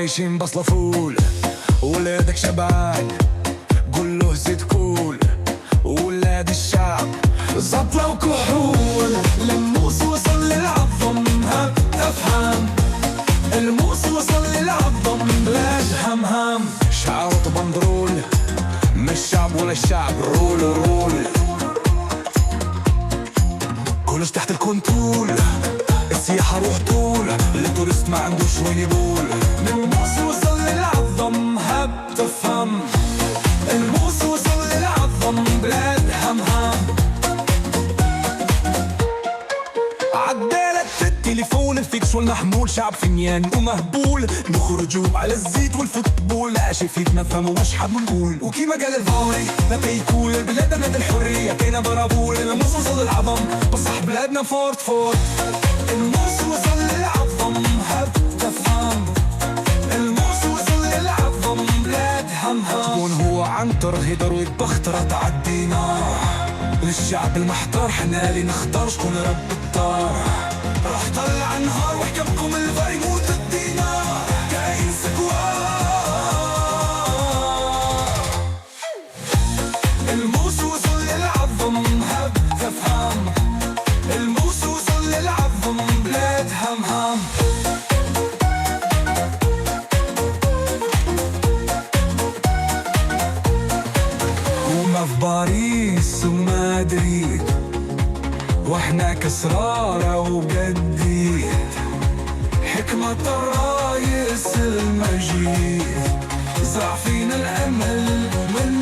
عايشين بصلة فول، ولادك شبعان قول له زيد كول. ولاد الشعب زطلة وكحول، الموس وصل للعظم هب تفهم. الموس وصل للعظم بلاد همهم. شعرة بندرول مش شعب ولا الشعب رول رول. كلش تحت الكنترول، السياحة روح طول، التورست ما عندوش وين يقول. الموس وصل للعظم هب تفهم. الموس وصل للعظم بلاد همهم. عدالة التليفون الفيكس والمحمول، شعب فنيان ومهبول. نخرجوا على الزيت والفوتبول، لا شي فيك نفهم ومش حاب نقول. وكيما قال الفوري لا بيكول، البلاد بلاد الحرية كينا برابول. الموس وصل للعظم بصح بلادنا فورت فورت. الموس وصل للعظم هب تفهم. الموس وصل للعظم بلاد همهم. تكون هو عنتر هيدر ويتبختر تعدينا. للشعب المحتار حنا اللي نختار شكون رب الدار. راح طلع النهار وحكمكم الفا يموت الدينار. كاين سكوار. الموس وصل للعظم هب تفهم. الموس وصل للعظم بلاد همهم. وما في باريس ومدريد، واحنا كسرارة وجديد. حكمة الرايس المجيد زرع فينا الأمل ومن